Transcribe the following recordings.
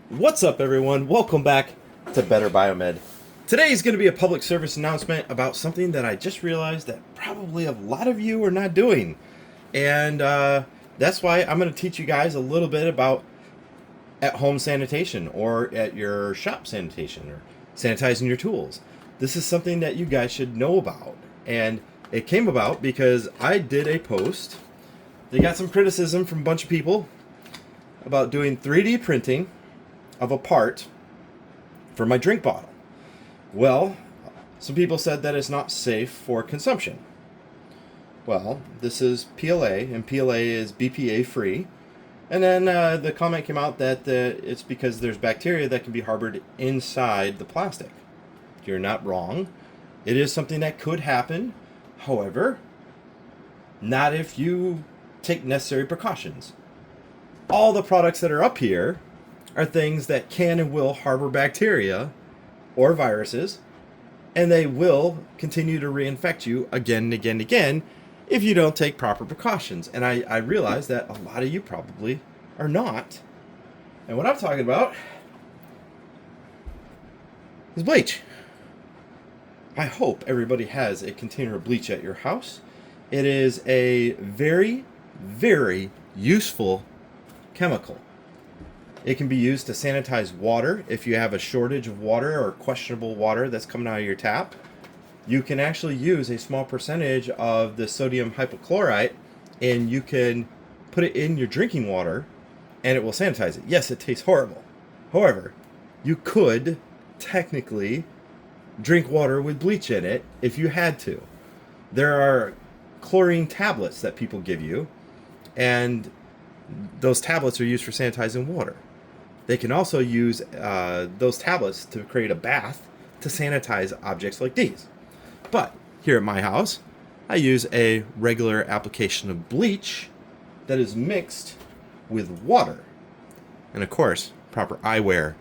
What's up, everyone? Welcome back to Better Biomed. Today is going to be a public service announcement about something that I just realized that probably a lot of you are not doing. And that's why I'm going to teach you guys a little bit about at-home sanitation or at your shop sanitation or sanitizing your tools. This is something that you guys should know about. And it came about because I did a post. They got some criticism from a bunch of people about doing 3D printing of a part for my drink bottle. Well, some people said that it's not safe for consumption. Well, this is PLA, and PLA is BPA free. And then the comment came out that it's because there's bacteria that can be harbored inside the plastic. You're not wrong. It is something that could happen. However, not if you take necessary precautions. All the products that are up here are things that can and will harbor bacteria or viruses, and they will continue to reinfect you again and again and again if you don't take proper precautions. And I realize that a lot of you probably are not. And what I'm talking about is bleach. I hope everybody has a container of bleach at your house. It is a very, very useful chemical. It can be used to sanitize water if you have a shortage of water or questionable water that's coming out of your tap. You can actually use a small percentage of the sodium hypochlorite and you can put it in your drinking water and it will sanitize it. Yes, it tastes horrible. However, you could technically drink water with bleach in it if you had to. There are chlorine tablets that people give you, and those tablets are used for sanitizing water. They can also use those tablets to create a bath to sanitize objects like these. But here at my house, I use a regular application of bleach that is mixed with water. And of course, proper eyewear.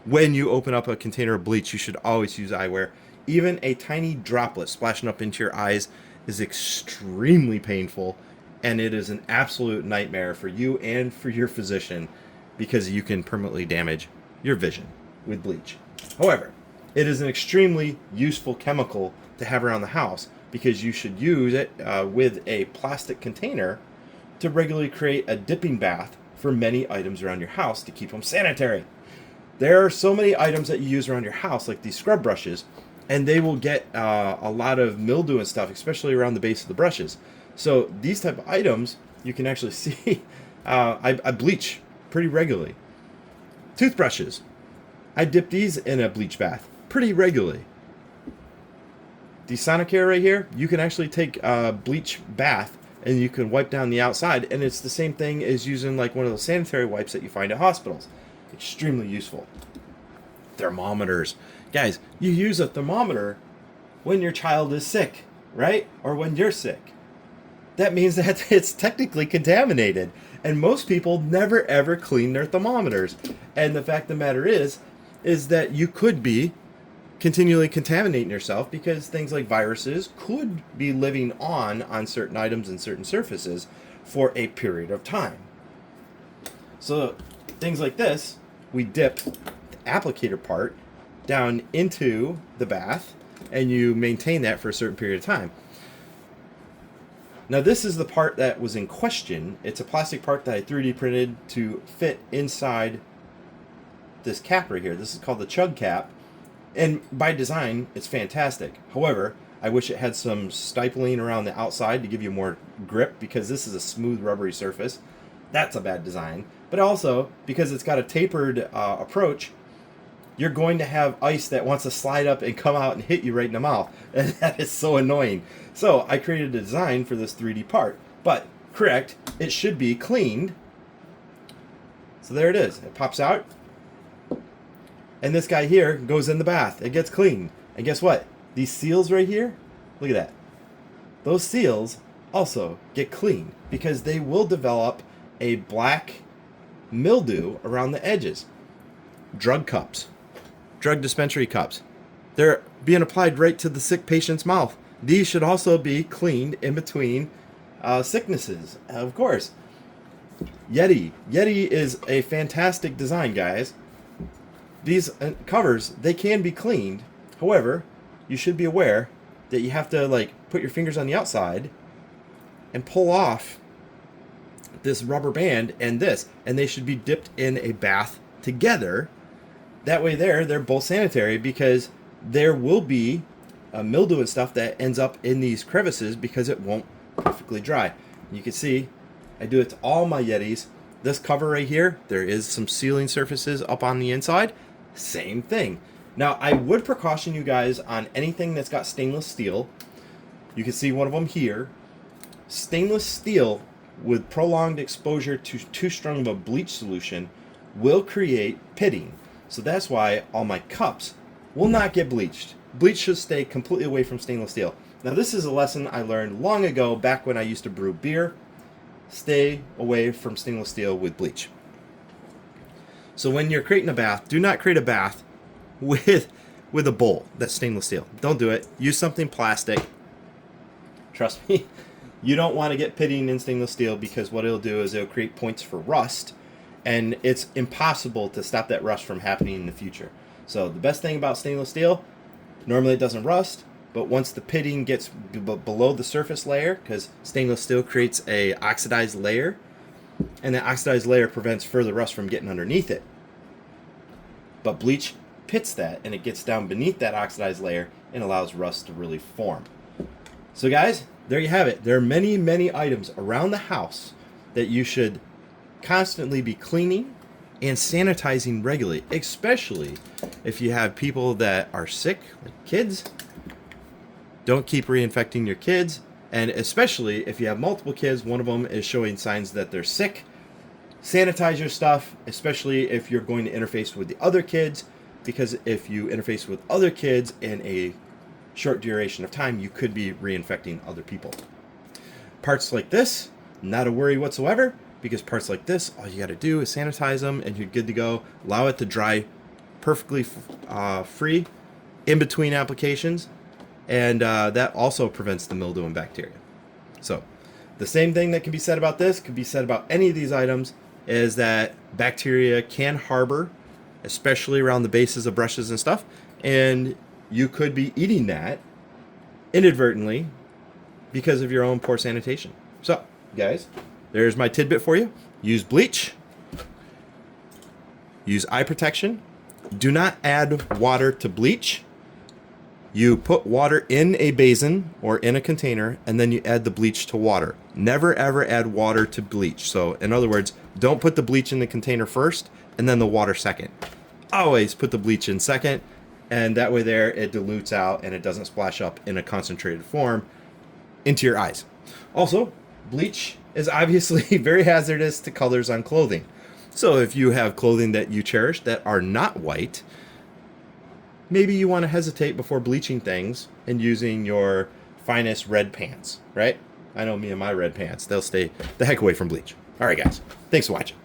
When you open up a container of bleach, you should always use eyewear. Even a tiny droplet splashing up into your eyes is extremely painful, and it is an absolute nightmare for you and for your physician because you can permanently damage your vision with bleach. However, it is an extremely useful chemical to have around the house because you should use it with a plastic container to regularly create a dipping bath for many items around your house to keep them sanitary. There are so many items that you use around your house, like these scrub brushes, and they will get a lot of mildew and stuff, especially around the base of the brushes. So these type of items, you can actually see, I bleach pretty regularly. Toothbrushes, I dip these in a bleach bath pretty regularly. These Sonicare right here, you can actually take a bleach bath and you can wipe down the outside, and it's the same thing as using like one of those sanitary wipes that you find at hospitals. Extremely useful. Thermometers. Guys, you use a thermometer when your child is sick, right? Or when you're sick. That means that it's technically contaminated. And most people never ever clean their thermometers. And the fact of the matter is that you could be continually contaminating yourself because things like viruses could be living on certain items and certain surfaces for a period of time. So things like this, we dip the applicator part down into the bath and you maintain that for a certain period of time. Now this is the part that was in question. It's a plastic part that I 3D printed to fit inside this cap right here. This is called the Chug Cap. And by design, it's fantastic. However, I wish it had some stippling around the outside to give you more grip because this is a smooth rubbery surface. That's a bad design. But also, because it's got a tapered approach, you're going to have ice that wants to slide up and come out and hit you right in the mouth. And that is so annoying. So I created a design for this 3D part. But, correct, it should be cleaned. So there it is. It pops out. And this guy here goes in the bath. It gets cleaned. And guess what? These seals right here, look at that. Those seals also get cleaned because they will develop a black mildew around the edges. Drug cups. Drug dispensary cups. They're being applied right to the sick patient's mouth. These should also be cleaned in between sicknesses, of course. Yeti. Yeti is a fantastic design, guys. These covers, they can be cleaned. However, you should be aware that you have to like put your fingers on the outside and pull off this rubber band and this, and they should be dipped in a bath together. That way they're both sanitary, because there will be mildew and stuff that ends up in these crevices because it won't perfectly dry. You can see I do it to all my Yetis. This cover right here, there is some sealing surfaces up on the inside. Same thing. Now, I would precaution you guys on anything that's got stainless steel. You can see one of them here. Stainless steel with prolonged exposure to too strong of a bleach solution will create pitting. So that's why all my cups will not get bleached. Bleach should stay completely away from stainless steel. Now, this is a lesson I learned long ago, back when I used to brew beer. Stay away from stainless steel with bleach. So when you're creating a bath, do not create a bath with a bowl that's stainless steel. Don't do it. Use something plastic. Trust me, you don't want to get pitting in stainless steel, because what it'll do is it'll create points for rust, and it's impossible to stop that rust from happening in the future. So the best thing about stainless steel, normally it doesn't rust, but once the pitting gets below the surface layer, because stainless steel creates a oxidized layer, and that oxidized layer prevents further rust from getting underneath it. But bleach pits that, and it gets down beneath that oxidized layer and allows rust to really form. So guys, there you have it. There are many, many items around the house that you should constantly be cleaning and sanitizing regularly, especially if you have people that are sick, like kids. Don't keep reinfecting your kids. And especially if you have multiple kids, one of them is showing signs that they're sick. Sanitize your stuff, especially if you're going to interface with the other kids, because if you interface with other kids in a short duration of time, you could be reinfecting other people. Parts like this, not a worry whatsoever, because parts like this, all you got to do is sanitize them and you're good to go. Allow it to dry perfectly free in between applications, and that also prevents the mildew and bacteria. So the same thing that can be said about this could be said about any of these items, is that bacteria can harbor, especially around the bases of brushes and stuff, and you could be eating that inadvertently because of your own poor sanitation. So, guys, there's my tidbit for you. Use bleach. Use eye protection. Do not add water to bleach. You put water in a basin or in a container, and then you add the bleach to water. Never, ever add water to bleach. So, in other words, don't put the bleach in the container first and then the water second. Always put the bleach in second, and that way there it dilutes out and it doesn't splash up in a concentrated form into your eyes. Also, bleach is obviously very hazardous to colors on clothing. So if you have clothing that you cherish that are not white, maybe you want to hesitate before bleaching things and using your finest red pants, right? I know me and my red pants, they'll stay the heck away from bleach. All right, guys, thanks for watching.